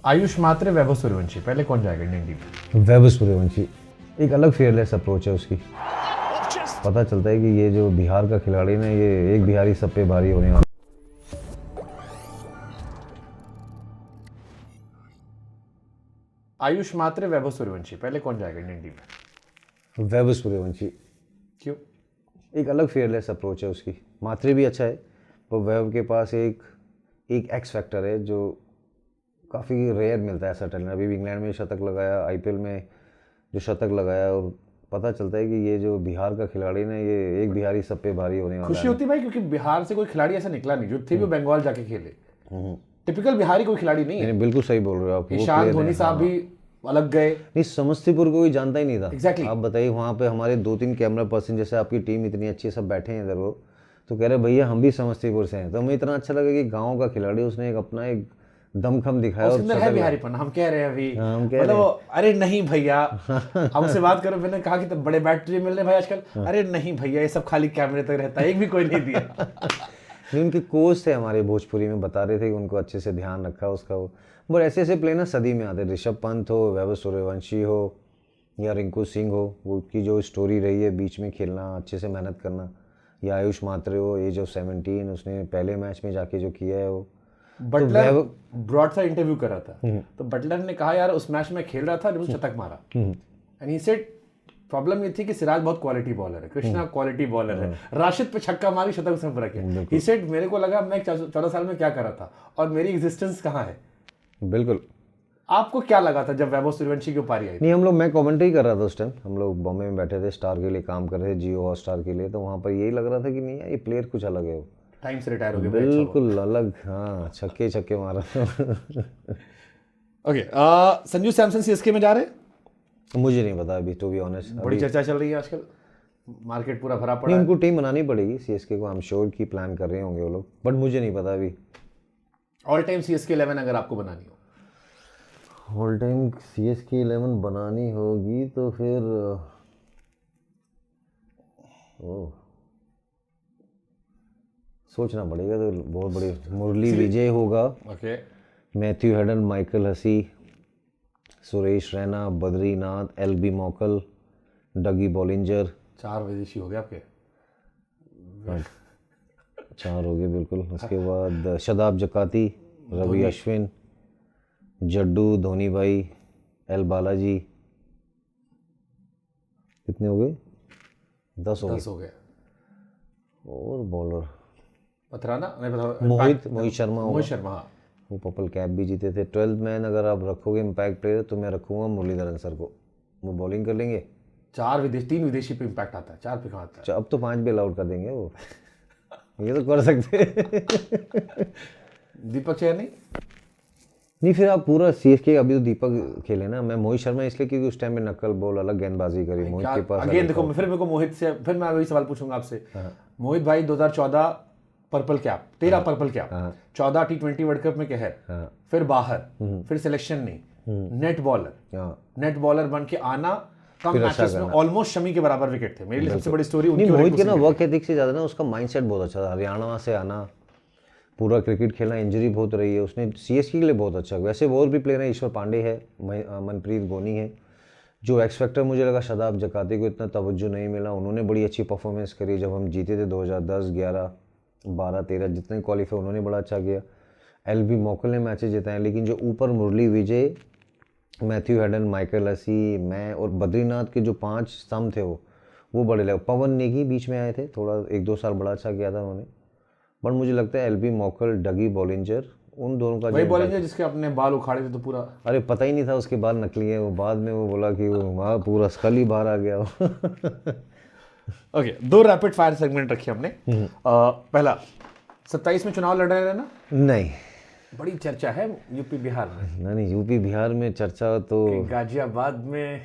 आयुष मात्रे, वैभव सूर्यवंशी, पहले कौन जाएगा इंडियन टीम में? वैभव सूर्यवंशी एक अलग फेयरलेस अप्रोच है उसकी। पता चलता है कि ये जो बिहार का खिलाड़ी ना, ये एक बिहारी सब पे भारी होने वाला। आयुष मात्रे, वैभव सूर्यवंशी, पहले कौन जाएगा इंडियन टीम में? वैभव सूर्यवंशी क्यों? एक अलग फेयरलेस अप्रोच है उसकी। मात्रे भी अच्छा है, पर वैभव के पास एक एक्स फैक्टर है जो काफ़ी रेयर मिलता है ऐसा टैलेंट। अभी भी इंग्लैंड में शतक लगाया, आईपीएल में जो शतक लगाया, और पता चलता है कि ये जो बिहार का खिलाड़ी ना, ये एक बिहारी सब पे भारी होने वाला है। खुशी होती है भाई, क्योंकि बिहार से कोई खिलाड़ी ऐसा निकला नहीं, जो थे भी बंगाल जाके खेले। टिपिकल बिहारी कोई खिलाड़ी नहीं है। बिल्कुल सही बोल रहे हो आप। ईशान धोनी साहब भी अलग गए। नहीं, समस्तीपुर को कोई जानता ही नहीं था। Exactly. आप बताइए, वहाँ पे हमारे 2-3 कैमरा पर्सन, जैसे आपकी टीम इतनी अच्छी सब बैठे हैं इधर, वो तो कह रहे भैया हम भी समस्तीपुर से हैं। तो हमें इतना अच्छा लगा कि गाँव का खिलाड़ी, उसने एक अपना एक दमखम दिखाया। और है बिहारीपन, हम कह रहे हैं अभी, हम कह मतलब अरे नहीं भैया, हमसे बात करो। मैंने कहा कि तो बड़े बैटरी मिल रहे भाई आजकल। अरे नहीं भैया, ये सब खाली कैमरे तक रहता है, एक भी कोई नहीं दिया। नहीं, उनके कोच थे हमारे भोजपुरी में, बता रहे थे कि उनको अच्छे से ध्यान रखा उसका। वो बट ऐसे ऐसे प्ले ना सदी में आते। ऋषभ पंत हो, वैभव सूर्यवंशी हो, या रिंकू सिंह हो, वो उसकी जो स्टोरी रही है बीच में खेलना, अच्छे से मेहनत करना, या आयुष मात्रे हो, एज ऑफ 17, उसने पहले मैच में जाके जो किया है वो। बटलर ब्रॉड सा इंटरव्यू कर रहा था, तो बटलर ने कहा यार उस मैच में खेल रहा था, जब शतक मारा, एंड ही सेड प्रॉब्लम ये थी कि सिराज बहुत क्वालिटी बॉलर है, कृष्णा क्वालिटी बॉलर है, राशिद पे छक्का मारी, शतक से फर्क है। ही सेड मेरे को लगा मैं 14 साल में क्या कर रहा था और मेरी एग्जिस्टेंस कहाँ है। बिल्कुल। आपको क्या लगा था जब वैभव सूर्यवंशी की पारी आई? नहीं, मैं कमेंट्री कर रहा था उस टाइम। हम लोग बॉम्बे में बैठे थे, स्टार के लिए काम कर रहे थे, जियो हॉटस्टार के लिए। तो वहाँ पर यही लग रहा था कि नहीं यार, ये प्लेयर कुछ अलग है। वो टाइम से रिटायर हो गए, बिल्कुल अलग। हाँ, छक्के मारा। ओके, संजू सैमसन सीएसके में जा रहे हैं? मुझे नहीं पता अभी, टू बी ऑनेस्ट। बड़ी चर्चा चल रही है आजकल, मार्केट पूरा भरा पड़ा नहीं, है। उनको टीम बनानी पड़ेगी सीएसके को, आई एम श्योर की प्लान कर रहे होंगे वो लोग, बट मुझे नहीं पता अभी। ऑल टाइम सीएसके 11 अगर आपको बनानी हो? ऑल टाइम सीएसके 11 बनानी होगी तो फिर सोचना पड़ेगा। तो बहुत बड़ी मुरली विजय होगा, okay, Matthew Hayden, Michael Hussey, Suresh Raina, Badrinath, Albie Morkel, Dougie Bollinger. 4 विदेशी हो गए आपके। 4 हो गए बिल्कुल। उसके बाद शदाब जकाती, रवि अश्विन, जड्डू, धोनी भाई, एल बालाजी। कितने हो गए? 10 हो गए। और बॉलर पथराना नहीं पता, मोहित शर्मा होगा। मोहित शर्मा, हाँ, वो पर्पल कैप भी जीते थे। 12th मैन अगर आप रखोगे इम्पैक्ट प्लेयर, तो मैं रखूँगा मुरलीधरन सर को। वो बॉलिंग कर लेंगे। 3 विदेशी पे इम्पैक्ट आता है, 4 पे कहाँ आता है? अब तो 5 बेल आउट कर देंगे वो। ये तो कर सकते। दीपक चहर नहीं, फिर आप पूरा सीएसके। अभी तो दीपक खेले ना। मैं मोहित शर्मा इसलिए क्योंकि उस टाइम में नक्कल बॉल अलग गेंदबाजी करी मोहित के पास। अगेन देखो, फिर मेरे को मोहित से, फिर मैं वही सवाल पूछूंगा आपसे। मोहित भाई 2014 purple cap, 13 purple cap, 14 T20 world cup में कहर, फिर बाहर, फिर सिलेक्शन नहीं, नेट बॉलर बन के आना, कम मैचेस में ऑलमोस्ट शमी के बराबर विकेट थे। मेरे लिए सबसे बड़ी स्टोरी उनकी। मोहित के ना वर्क एथिक से ज्यादा ना उसका माइंडसेट बहुत अच्छा था। हरियाणा से आना, पूरा क्रिकेट खेलना, इंजरी बहुत रही है, उसने सीएसके के लिए बहुत अच्छा। वैसे वो और भी प्लेयर हैं, ईश्वर पांडे है, मनप्रीत गोनी है। जो एक्स फैक्टर मुझे लगा, शदाब जकाती को इतना तवज्जो नहीं मिला। उन्होंने बड़ी अच्छी परफॉर्मेंस करी जब हम जीते थे 2010, 11, 12, 13 जितने क्वालिफाई, उन्होंने बड़ा अच्छा किया। एलबी मॉकल ने मैचेस जिताए। लेकिन जो ऊपर Murali Vijay, Matthew Hayden, Michael हसी, मैं और बद्रीनाथ के जो 5 स्तंभ थे, वो बड़े लगे। पवन नेगी बीच में आए थे, थोड़ा 1-2 साल बड़ा अच्छा किया था उन्होंने। बट मुझे लगता है एलबी मॉकल, डगी बॉलिंजर, उन दोनों का वही बॉलिंजर जिसके अपने बाल उखाड़े थे तो पूरा। अरे पता ही नहीं था उसके बाल नकली है। वो बाद में वो बोला कि वो वहाँ पूरा स्कल ही बाहर आ गया। ओके, 2 रैपिड फायर सेगमेंट रखे हमने। पहला, 27 में चुनाव लड़ रहे हैं ना? नहीं, बड़ी चर्चा है यूपी बिहार में। नहीं, यूपी बिहार में चर्चा तो गाजियाबाद में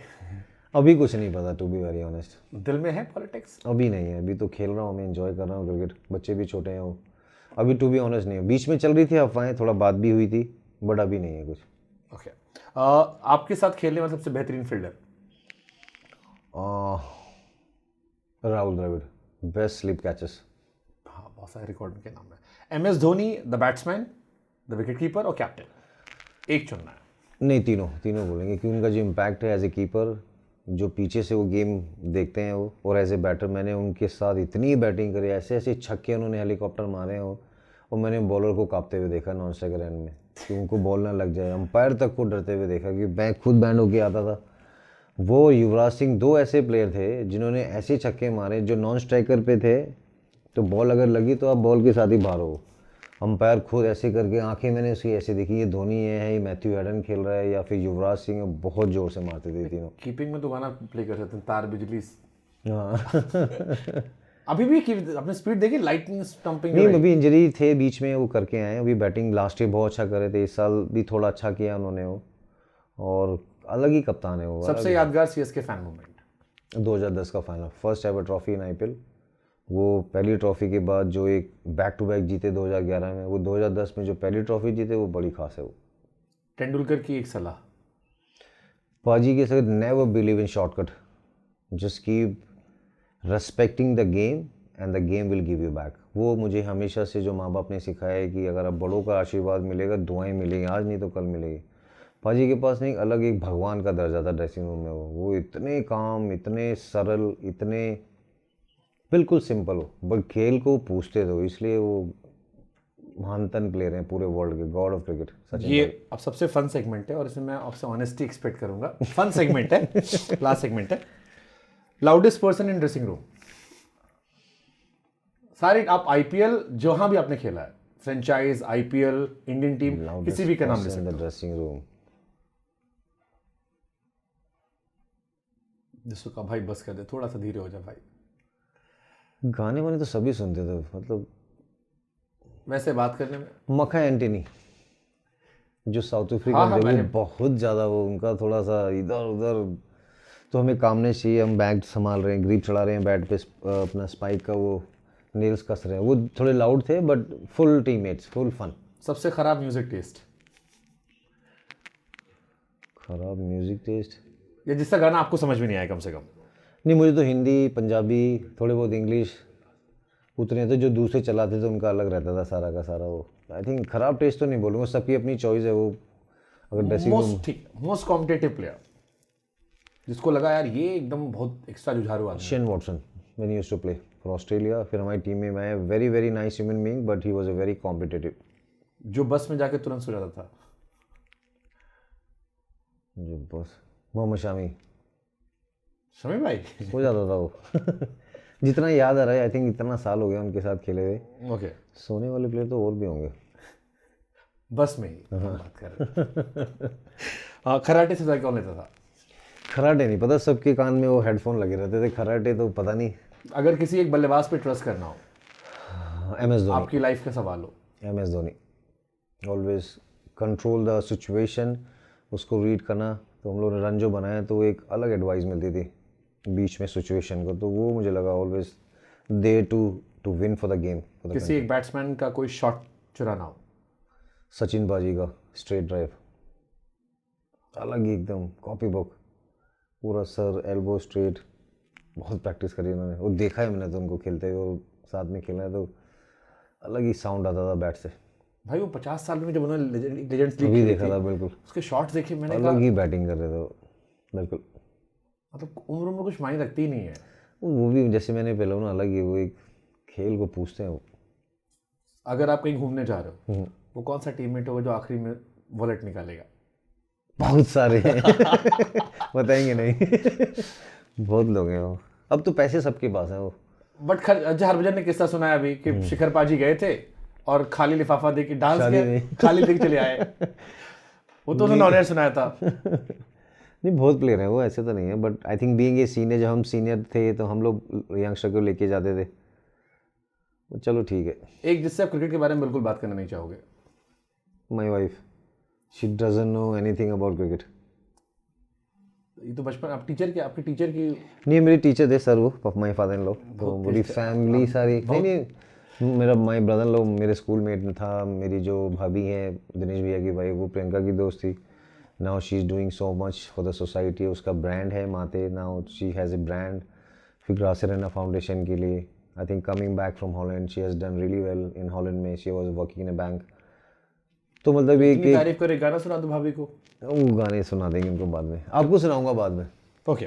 अभी कुछ नहीं पता, टू बी वेरी ऑनेस्ट। दिल में है पॉलिटिक्स? अभी नहीं है। अभी तो खेल रहा हूँ मैं, एंजॉय कर रहा हूँ क्रिकेट। बच्चे भी छोटे हैं वो। अभी टू बी ऑनेस्ट नहीं है। बीच में चल रही थी अफवाहें, थोड़ा बात भी हुई थी, बट अभी नहीं है कुछ। ओके, आपके साथ खेलने वाला सबसे बेहतरीन fielder? Rahul Dravid, best slip catches. हाँ, बहुत सारे रिकॉर्ड के नाम है। MS Dhoni the batsman, the wicket keeper और कैप्टन, एक चुनना है। नहीं, तीनों तीनों बोलेंगे कि उनका जो इम्पैक्ट है एज ए कीपर, जो पीछे से वो गेम देखते हैं वो, और एज ए बैटर मैंने उनके साथ इतनी बैटिंग करी, ऐसे ऐसे छक्के उन्होंने हेलीकॉप्टर मारे हो, और मैंने बॉलर को कांपते हुए देखा नॉन स्ट्राइकर एंड में कि उनको बॉल ना लग जाए, अंपायर तक को डरते हुए देखा कि मैं खुद बैंड होके आता था। वो युवराज सिंह, दो ऐसे प्लेयर थे जिन्होंने ऐसे छक्के मारे जो नॉन स्ट्राइकर पे थे, तो बॉल अगर लगी तो आप बॉल के साथ ही बाहर हो। अंपायर खुद ऐसे करके आंखें मैंने उसकी ऐसे देखी, ये धोनी है, ये मैथ्यू हेडन खेल रहा है, या फिर युवराज सिंह है, बहुत जोर से मारते थे तीनों। कीपिंग में तो गाना प्ले कर सकते हैं, तार बिजली। हाँ अभी भी अपने स्पीड देखी, लाइटनिंग स्टंपिंग नहीं, अभी इंजरी थे बीच में, वो करके आए। अभी बैटिंग लास्ट ईयर बहुत अच्छा करे थे, इस साल भी थोड़ा अच्छा किया उन्होंने वो, और अलग ही कप्तान है वो। सबसे यादगार सीएसके फैन मोमेंट 2010 का final, first ever trophy in IPL. वो पहली ट्रॉफी के बाद जो एक बैक टू बैक जीते 2011 में, वो 2010 में जो पहली ट्रॉफी जीते वो बड़ी खास है वो। तेंदुलकर की एक सलाह, पाजी के साथ never believe in shortcut, just keep respecting the game and the game will give you back. वो मुझे हमेशा से जो माँ बाप ने सिखाया है कि अगर आप बड़ों का आशीर्वाद मिलेगा, दुआएं मिलेंगी, आज नहीं तो कल मिलेगी। पाजी के पास नहीं, अलग एक भगवान का दर्जा था ड्रेसिंग रूम में। वो इतने काम, इतने सरल, इतने बिल्कुल सिंपल हो, बट खेल को पूछते थे, इसलिए वो महानतम प्लेयर हैं पूरे वर्ल्ड के, गॉड ऑफ क्रिकेट सचिन। ये अब सबसे फन सेगमेंट है और इसमें मैं आपसे ऑनेस्टी एक्सपेक्ट करूंगा। फन सेगमेंट है, लास्ट सेगमेंट है। Loudest person in dressing room, सारे आप आईपीएल जहां भी आपने खेला है, फ्रेंचाइज, आईपीएल, इंडियन टीम, किसी भी का नाम ले सकते हो। ड्रेसिंग रूम, जिसको कहा भाई बस कर दे, थोड़ा सा धीरे हो जा भाई। गाने वाने तो सभी सुनते थे, मतलब वैसे बात करने में मखा एंटनी जो साउथ अफ्रीका हाँ, थे, वो बहुत ज़्यादा, वो उनका थोड़ा सा इधर उधर, तो हमें काम नहीं चाहिए, हम बैट संभाल रहे हैं, ग्रिप चढ़ा रहे हैं बैट पे, अपना स्पाइक का वो नेल्स कस रहे हैं। वो थोड़े लाउड थे but full teammates, full fun. सबसे खराब म्यूजिक टेस्ट, खराब म्यूजिक टेस्ट, या जिसका गाना आपको समझ में नहीं आया कम से कम। नहीं, मुझे तो हिंदी, पंजाबी, थोड़े बहुत इंग्लिश उतने थे, जो दूसरे चलाते थे उनका अलग रहता था सारा का सारा। वो आई थिंक खराब टेस्ट तो नहीं बोलूँगा, सबकी अपनी चॉइस है वो। अगर ड्रेसिंग रूम, ठीक, मोस्ट कॉम्पिटिटिव प्लेयर जिसको लगा यार ये एकदम बहुत एक्स्ट्रा जुझारू आदमी। Shane Watson when he used to play for Australia, फिर हमारी टीम में मैं, very very nice human being, but he was a very competitive. जो बस में जाके तुरंत सो जाता था, जो बस, मोहम्मद शामी, शमी भाई हो जाता था वो। जितना याद आ रहा है, आई थिंक इतना साल हो गया उनके साथ खेले हुए। ओके, सोने वाले प्लेयर तो और भी होंगे, बस में ही हम बात कर रहे। खराटे से कौन लेता था? खराटे नहीं पता, सबके कान में वो हेडफोन लगे रहते थे। खराटे तो पता नहीं। अगर किसी एक बल्लेबाज पे ट्रस्ट करना हो, एम एस धोनी, आपकी लाइफ का सवाल हो, M S Dhoni, always control the situation, उसको रीड करना। तो हम लोग ने रन जो बनाया तो एक अलग एडवाइस मिलती थी बीच में सिचुएशन को, तो वो मुझे लगा always they to win for the game. किसी एक बैट्समैन का कोई शॉट चुराना हो, सचिन बाजी का स्ट्रेट ड्राइव, अलग ही एकदम कॉपी बुक, पूरा सर एल्बो स्ट्रेट, बहुत प्रैक्टिस करी उन्होंने। वो देखा है मैंने तो उनको खेलते हुए, और साथ में खेला है तो अलग ही साउंड आता था बैट से। भाई वो 50 साल में जब उन्होंने लेजेंड्स लीग भी देखा था, बिल्कुल उसके शॉट्स देखे मैंने, अलग ही बैटिंग कर रहे थे वो, बिल्कुल। मतलब उम्र कुछ मायने रखती ही नहीं है। वो भी जैसे मैंने पहले ना, अलग ही वो एक खेल को पूछते हैं वो। अगर आप कहीं घूमने जा रहे हो, वो कौन सा टीममेट होगा जो आखिरी में वॉलेट निकालेगा? बहुत सारे हैं बताएंगे नहीं बहुत लोग हैं वो, अब तो पैसे सबके पास हैं वो। बट हरभजन ने किस्सा सुनाया अभी कि शिखर पाजी गए थे और खाली लिफाफा दे के डांस किया, खाली लेके चले आए। वो तो उन्होंने ऑनर सुनाया था। नहीं, बहुत प्लेयर हैं वो, ऐसे तो नहीं है, but I think being a senior, जब हम सीनियर थे तो हम लोग यंगस्टर को लेके जाते थे। चलो ठीक है। एक जिससे आप क्रिकेट के बारे में बिल्कुल बात करना नहीं चाहोगे? My wife, she doesn't know anything about cricket. ये तो बचपन, आप टीचर की, आपके टीचर की? नहीं, मेरे टीचर थे सर, वो माय फादर इन लॉ, तो पूरी फैमिली सारी। नहीं, मेरा माय ब्रदर इन लॉ मेरे स्कूल मेट में था। मेरी जो भाभी हैं दिनेश भैया की वाइफ, वो प्रियंका की दोस्त थी। Now she is doing so much for the society. उसका ब्रांड है माते, now she has a brand फिर ग्रासेरेना फाउंडेशन के लिए। I think coming back from Holland she has done really well in Holland में। She was working in a bank. तो मतलब ये इतनी तारीफ करे, गाना सुना दो भाभी को। वो गाने सुना देंगे उनको बाद में, आपको सुनाऊंगा बाद में। ओके।